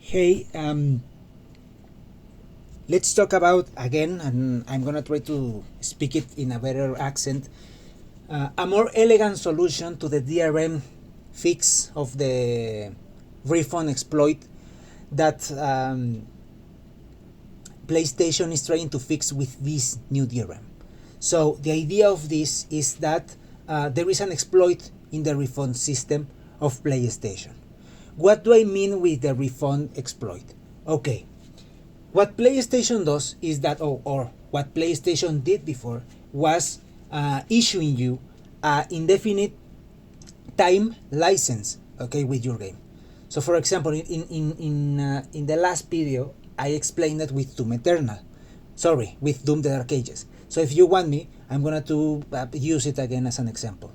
Hey, let's talk about again, and I'm gonna try to speak it in a better accent, a more elegant solution to the DRM fix of the refund exploit that PlayStation is trying to fix with this new DRM. So the idea of this is that there is an exploit in the refund system of PlayStation. What do I mean with the refund exploit? Okay, what PlayStation does is that, or what PlayStation did before, was issuing you an indefinite time license, okay, with your game. So, for example, in the last video, I explained that with Doom Eternal. Sorry, with Doom the Dark Ages. So, if you want me, I'm gonna to use it again as an example.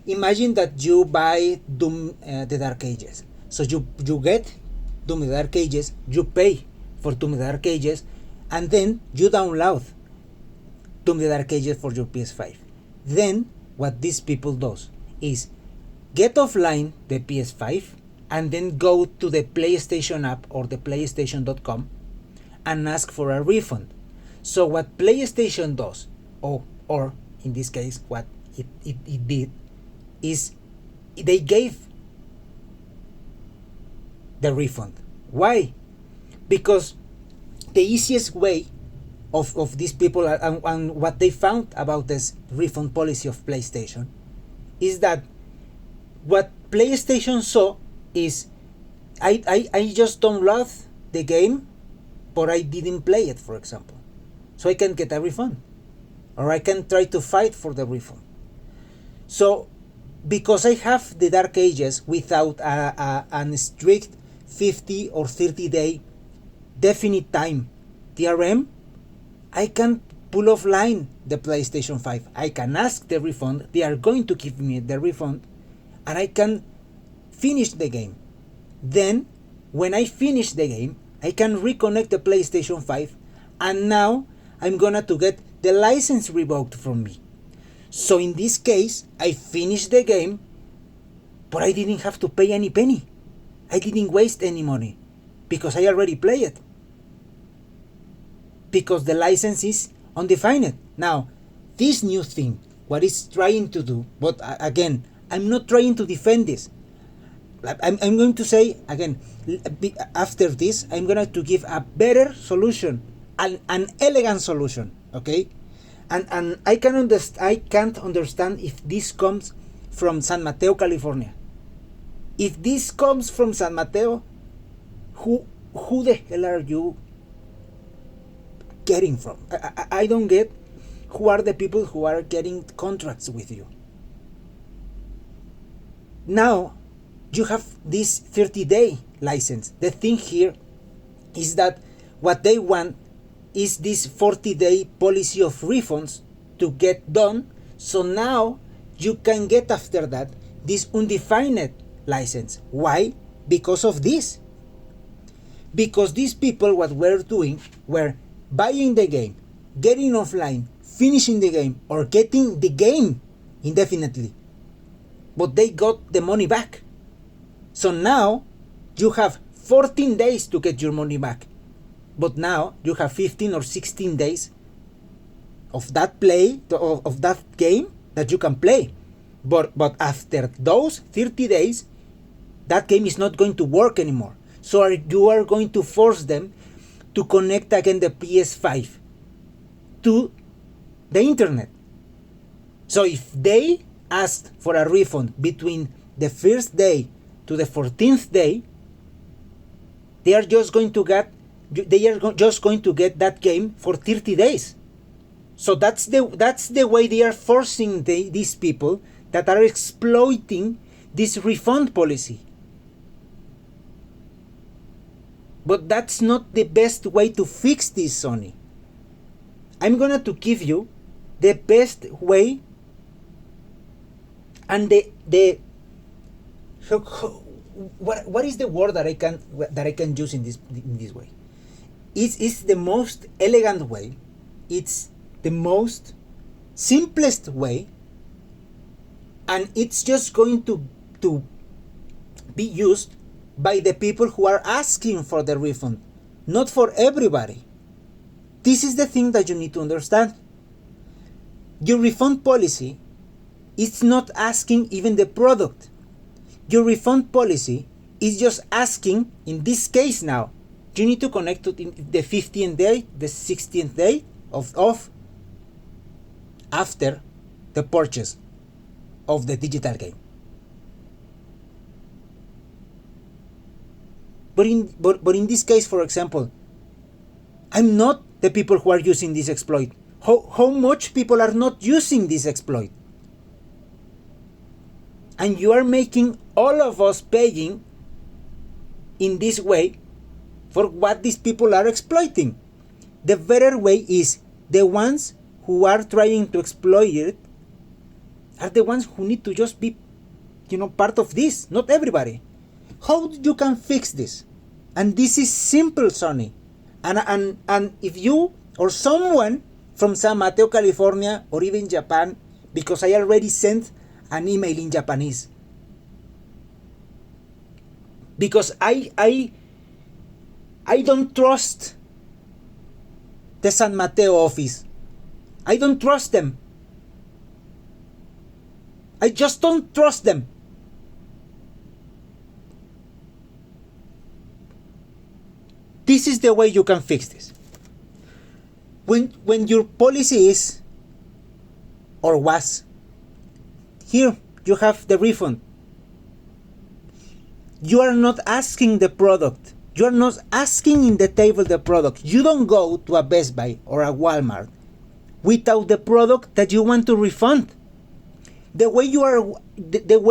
Imagine that you buy Doom the Dark Ages. So you get Doom the Dark Ages, you pay for Doom the Dark Ages, and then you download Doom the Dark Ages for your PS5. Then what these people does is get offline the PS5 and then go to the PlayStation app or the PlayStation.com and ask for a refund. So what PlayStation does, or in this case what it did, is they gave the refund. Why? Because the easiest way of these people and what they found about this refund policy of PlayStation is that what PlayStation saw is I just download the game but I didn't play it, for example, so I can get a refund, or I can try to fight for the refund. So because I have the Dark Ages without a strict 50 or 30 day definite time DRM, I can pull offline the PlayStation 5. I can ask the refund, they are going to give me the refund, and I can finish the game. Then, when I finish the game, I can reconnect the PlayStation 5, and now I'm gonna to get the license revoked from me. So in this case, I finished the game, but I didn't have to pay any penny. I didn't waste any money because I already played it. Because the license is undefined. Now, this new thing, what it's trying to do, but again, I'm not trying to defend this. I'm going to say, again, after this, I'm going to give a better solution, an elegant solution, okay? And I can't understand if this comes from San Mateo, California. If this comes from San Mateo, who the hell are you getting from? I don't get who are the people who are getting contracts with you. Now you have this 30-day license. The thing here is that what they want is this 40-day policy of refunds to get done. So now you can get after that this undefined license. Why? Because of this. Because these people, what were doing, were buying the game, getting offline, finishing the game, or getting the game indefinitely. But they got the money back. So now you have 14 days to get your money back. But now you have 15 or 16 days of that play, of that game that you can play. But after those 30 days, that game is not going to work anymore. So you are going to force them to connect again the PS5 to the internet. So if they asked for a refund between the first day to the 14th day, they are just going to get that game for 30 days. So that's the way they are forcing these people that are exploiting this refund policy. But that's not the best way to fix this, Sony. I'm gonna to give you the best way, and what is the word that I can use in this way? It's the most elegant way. It's the most simplest way, and it's just going to be used by the people who are asking for the refund, not for everybody. This is the thing that you need to understand. Your refund policy is not asking even the product. Your refund policy is just asking, in this case now, you need to connect to the 15th day, the 16th day of after the purchase of the digital game. But in this case, for example, I'm not the people who are using this exploit. How much people are not using this exploit? And you are making all of us paying in this way for what these people are exploiting. The better way is the ones who are trying to exploit it are the ones who need to just be, part of this, not everybody. How you can fix this? And this is simple, Sony. And if you or someone from San Mateo, California, or even Japan, because I already sent an email in Japanese, because I don't trust the San Mateo office. I don't trust them. I just don't trust them. This is the way you can fix this. When your policy is, or was, here you have the refund. You are not asking the product. You are not asking in the table the product. You don't go to a Best Buy or a Walmart without the product that you want to refund. The way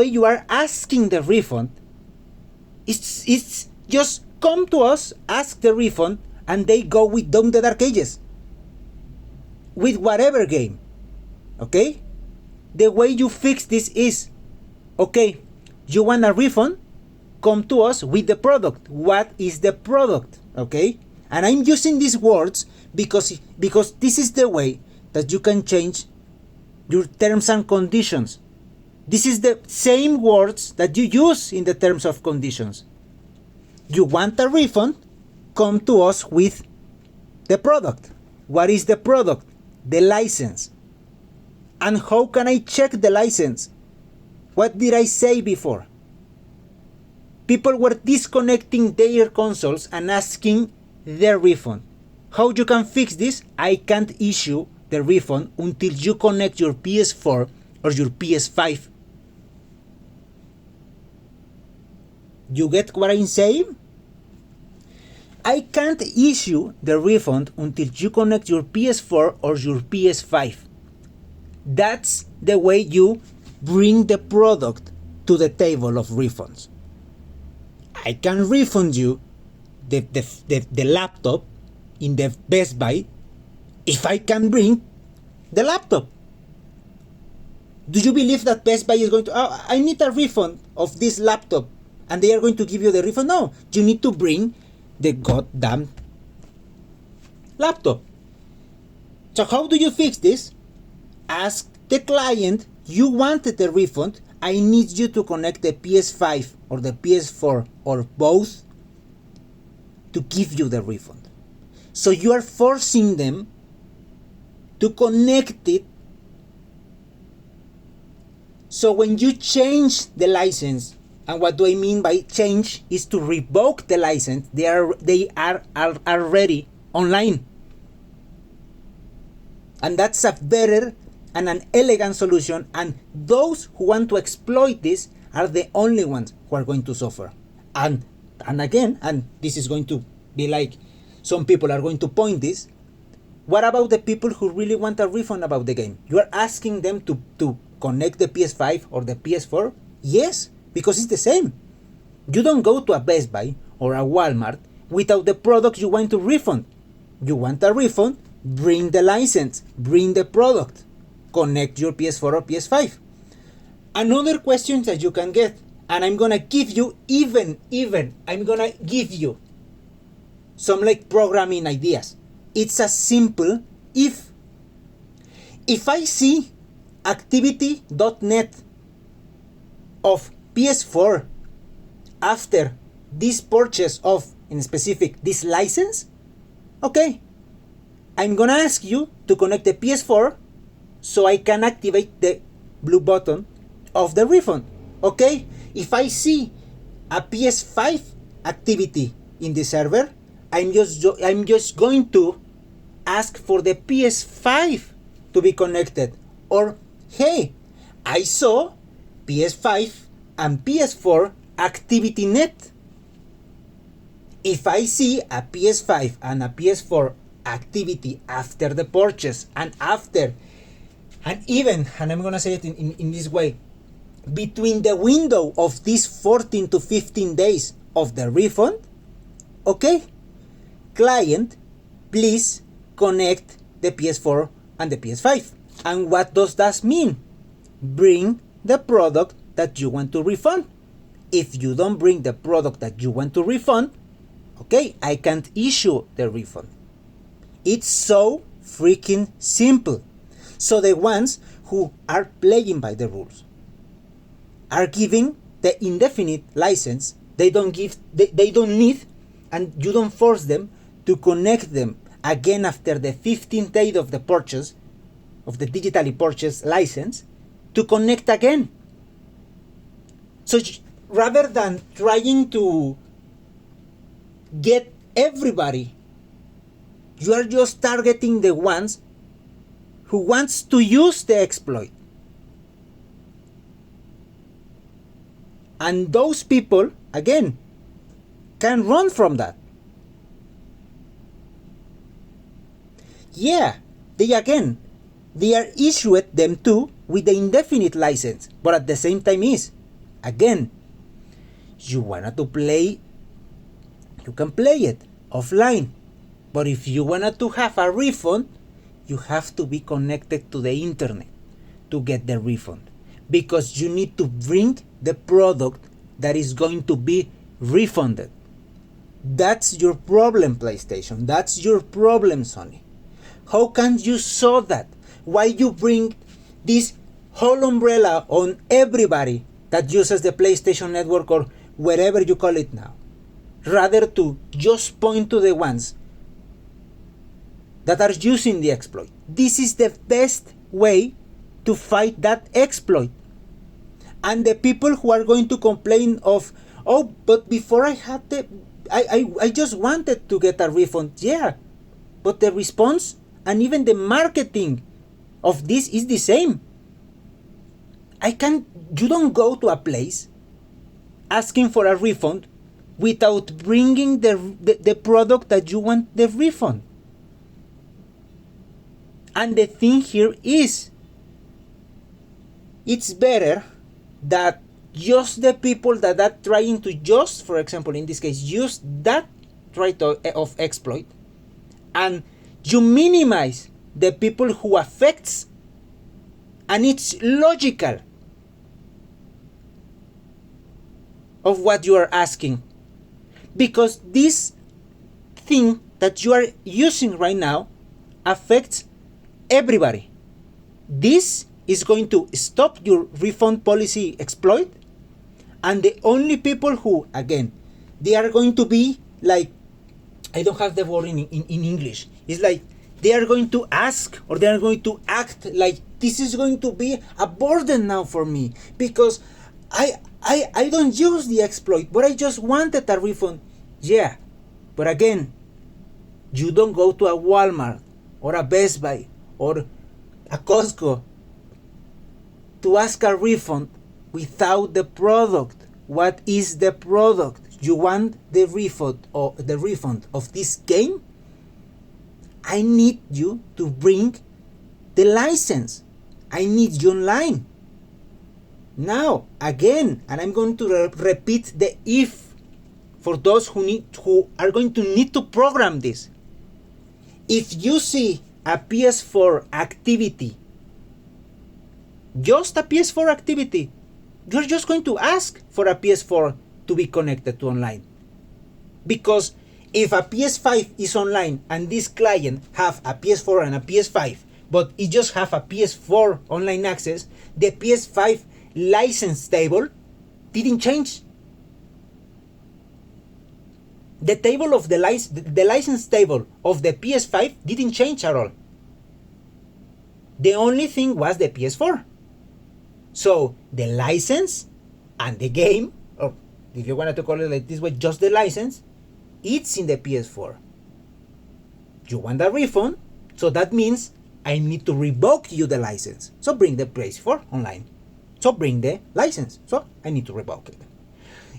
you are asking the refund, it's just come to us, ask the refund, and they go with Down the Dark Ages, with whatever game. Okay? The way you fix this is, okay, you want a refund? Come to us with the product. What is the product? Okay? And I'm using these words because this is the way that you can change your terms and conditions. This is the same words that you use in the terms of conditions. You want a refund? Come to us with the product. What is the product? The license. And how can I check the license? What did I say before? People were disconnecting their consoles and asking their refund. How you can fix this? I can't issue the refund until you connect your PS4 or your PS5. You get what I'm saying? I can't issue the refund until you connect your PS4 or your PS5. That's the way you bring the product to the table of refunds. I can refund you the laptop in the Best Buy if I can bring the laptop. Do you believe that Best Buy is going to, I need a refund of this laptop, and they are going to give you the refund? No, you need to bring the goddamn laptop. So how do you fix this? Ask the client, you wanted the refund, I need you to connect the PS5 or the PS4 or both to give you the refund. So you are forcing them to connect it. So when you change the license, and what do I mean by change is to revoke the license, they are already online. And that's a better and an elegant solution, and those who want to exploit this are the only ones who are going to suffer. And again, and this is going to be like, some people are going to point this, what about the people who really want a refund about the game? You are asking them to connect the PS5 or the PS4? Yes, because it's the same. You don't go to a Best Buy or a Walmart without the product you want to refund. You want a refund? Bring the license, bring the product, connect your PS4 or PS5. Another question that you can get, and I'm gonna give you I'm gonna give you some like programming ideas. It's as simple if I see activity.net of PS4 after this purchase of, in specific, this license, okay, I'm gonna ask you to connect the PS4 so I can activate the blue button of the refund. Okay, if I see a PS5 activity in the server, I'm just going to ask for the PS5 to be connected. Or, hey, I saw PS5 and PS4 activity net. If I see a PS5 and a PS4 activity after the purchase and even, and I'm gonna say it in this way, between the window of these 14 to 15 days of the refund, okay, client, please connect the PS4 and the PS5. And what does that mean? Bring the product that you want to refund. If you don't bring the product that you want to refund, okay, I can't issue the refund. It's so freaking simple. So the ones who are playing by the rules are giving the indefinite license. They don't need, and you don't force them to connect them again after the 15th day of the purchase, of the digitally purchased license, to connect again. So rather than trying to get everybody, you are just targeting the ones who wants to use the exploit. And those people, again, can run from that. Yeah, they are issued them too with the indefinite license, but at the same time again, you wanted to play, you can play it offline. But if you wanted to have a refund, you have to be connected to the internet to get the refund, because you need to bring the product that is going to be refunded. That's your problem, PlayStation. That's your problem, Sony. How can you solve that? Why you bring this whole umbrella on everybody that uses the PlayStation Network or wherever you call it now, rather to just point to the ones that are using the exploit? This is the best way to fight that exploit. And the people who are going to complain of, oh, but before I had I just wanted to get a refund. Yeah, but the response and even the marketing of this is the same. You don't go to a place asking for a refund without bringing the product that you want the refund. And the thing here is, it's better that just the people that are trying to just, for example, in this case, use that right of exploit, and you minimize the people who affects, and it's logical of what you are asking, because this thing that you are using right now affects everybody. This is going to stop your refund policy exploit, and the only people who, again, they are going to be like, I don't have the word in English, it's like they are going to ask, or they are going to act like this is going to be a burden now for me, because I don't use the exploit, but I just wanted a refund. Yeah, but again, you don't go to a Walmart or a Best Buy or a Costco to ask a refund without the product. What is the product? You want the refund of this game? I need you to bring the license. I need you online. Now, again, and I'm going to repeat the if for those who are going to need to program this. If you see a PS4 activity, just a PS4 activity, you're just going to ask for a PS4 to be connected to online. Because if a PS5 is online and this client have a PS4 and a PS5, but it just have a PS4 online access, the PS5 license table didn't change. The table of the license table of the PS5 didn't change at all. The only thing was the PS4. So the license and the game, or if you wanted to call it like this way, just the license, it's in the PS4. You want a refund, so that means I need to revoke you the license. So bring the PS4 online. So bring the license. So I need to revoke it.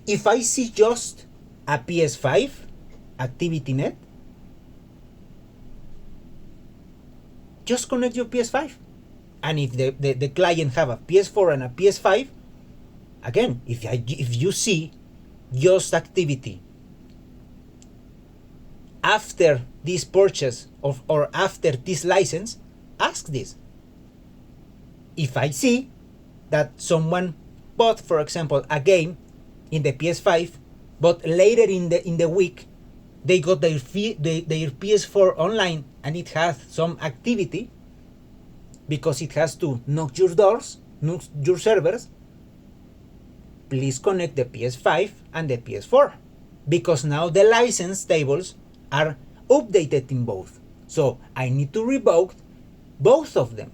If I see just a PS5 ActivityNet, just connect your PS5. And if the client have a PS4 and a PS5, again, if you see just activity after this purchase or after this license, ask this. If I see that someone bought, for example, a game in the PS5, but later in the week they got their PS4 online and it has some activity because it has to knock your doors, knock your servers, please connect the PS5 and the PS4 because now the license tables are updated in both. So I need to revoke both of them.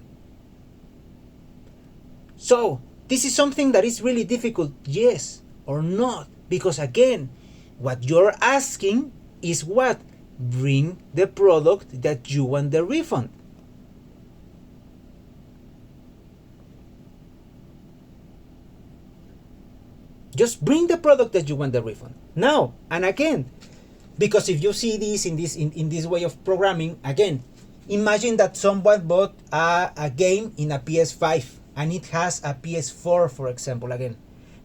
So this is something that is really difficult, yes or not, because again, what you're asking is what? Bring the product that you want the refund. Just bring the product that you want the refund. Now, and again, because if you see this in this way of programming, again, imagine that someone bought a game in a PS5 and it has a PS4, for example, again.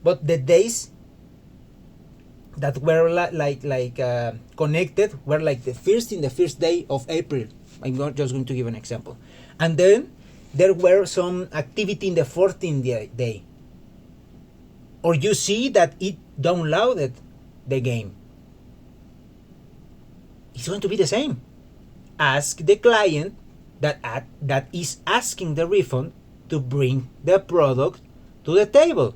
But the days that were connected were like the first day of April. I'm just going to give an example. And then there were some activity in the 14th day. Or you see that it downloaded the game. It's going to be the same. Ask the client that is asking the refund to bring the product to the table.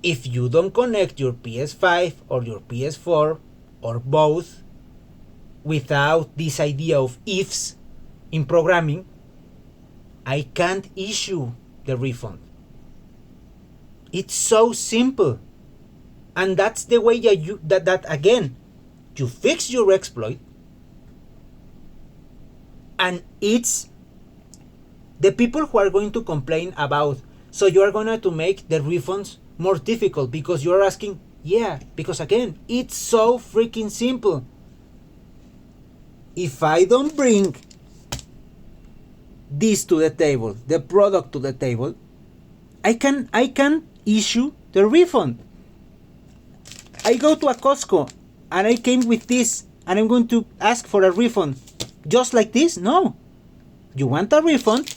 If you don't connect your PS5 or your PS4 or both without this idea of ifs in programming, I can't issue the refund. It's so simple. And that's the way that again, you fix your exploit, and it's the people who are going to complain about, so you are going to make the refunds more difficult because you're asking, yeah, because again, it's so freaking simple. If I don't bring this to the table, the product to the table, I can issue the refund. I go to a Costco and I came with this and I'm going to ask for a refund just like this? No. You want a refund?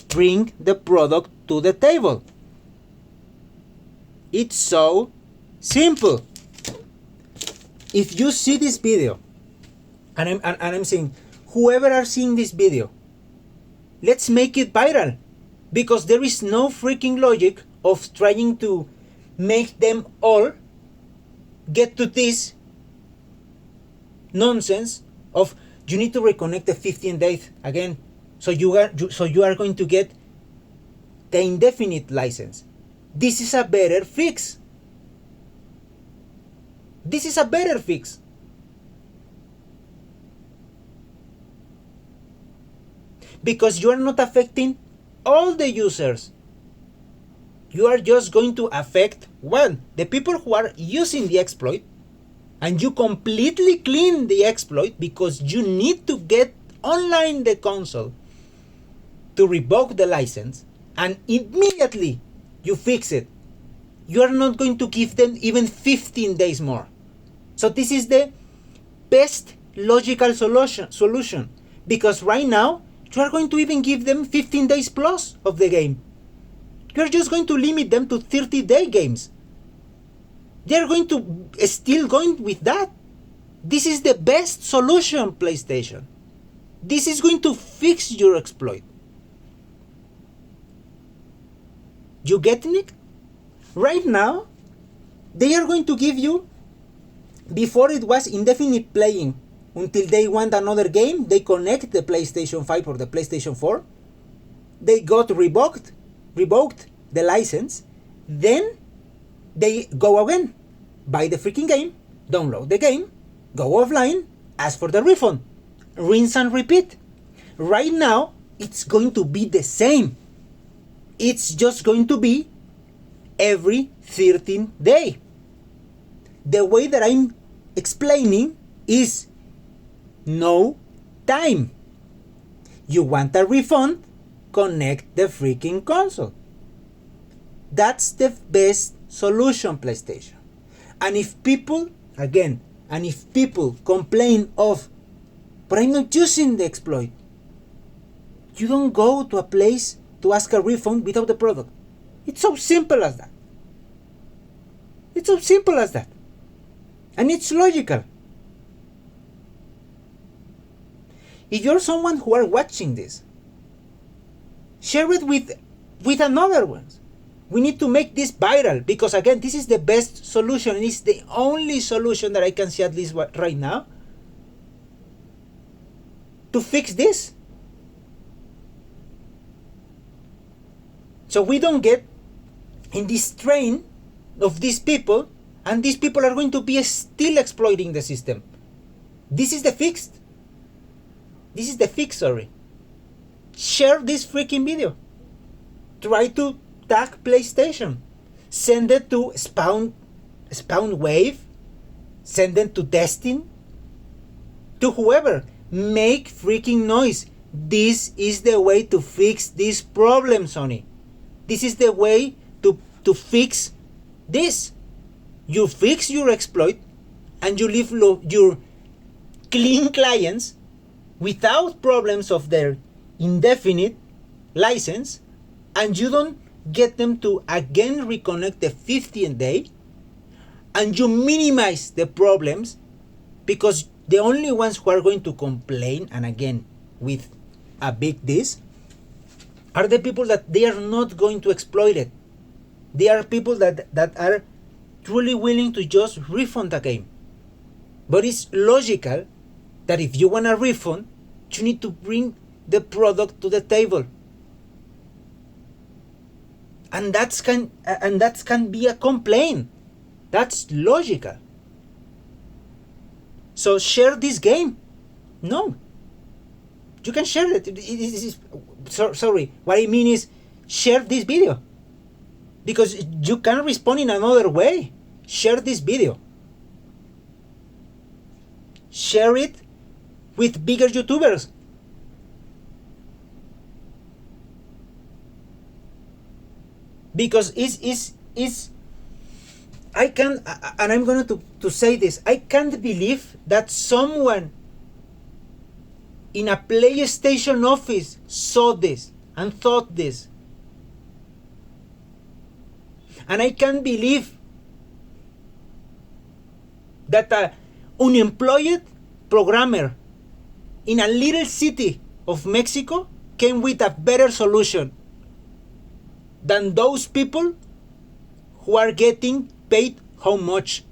Bring the product to the table. It's so simple. If you see this video, and I'm saying, whoever are seeing this video, let's make it viral, because there is no freaking logic of trying to make them all get to this nonsense of you need to reconnect the 15 days again, so you are going to get the indefinite license. This is a better fix. This is a better fix. Because you are not affecting all the users. You are just going to affect one, the people who are using the exploit, and you completely clean the exploit because you need to get online the console to revoke the license, and immediately you fix it. You are not going to give them even 15 days more. So this is the best logical solution, because right now you are going to even give them 15 days plus of the game. You are just going to limit them to 30-day games. They are going to still going with that. This is the best solution, PlayStation. This is going to fix your exploit. You getting it? Right now, they are going to give you Before it was indefinite playing until they want another game, they connect the PlayStation 5 or the PlayStation 4, they got revoked the license, then they go again, buy the freaking game, download the game, go offline, ask for the refund, rinse and repeat. Right now, it's going to be the same. It's just going to be every 13th day. The way that I'm explaining is no time. You want a refund? Connect the freaking console. That's the best solution, PlayStation. And if people, again, complain of, but I'm not using the exploit, you don't go to a place to ask a refund without the product. It's so simple as that. It's so simple as that. And it's logical. If you're someone who are watching this, share it with another ones. We need to make this viral because, again, this is the best solution. It's the only solution that I can see, at least right now, to fix this. So we don't get in this train of these people, and these people are going to be still exploiting the system. This is the fix. This is the fix, sorry. Share this freaking video. Try to tag PlayStation. Send it to Spawn Wave. Send it to Destin. To whoever. Make freaking noise. This is the way to fix this problem, Sony. This is the way to fix this. You fix your exploit and you leave your clean clients without problems of their indefinite license, and you don't get them to again reconnect the 15th day, and you minimize the problems, because the only ones who are going to complain, and again with a big this, are the people that they are not going to exploit it. They are people that are truly willing to just refund the game. But it's logical that if you want a refund, you need to bring the product to the table. And that can be a complaint. That's logical. So share this game. No. You can share it. Sorry. What I mean is share this video. Because you can respond in another way. Share this video. Share it with bigger YouTubers. Because it's I can't, and I'm going to say this, I can't believe that someone in a PlayStation office saw this and thought this. And I can't believe that an unemployed programmer in a little city of Mexico came with a better solution than those people who are getting paid how much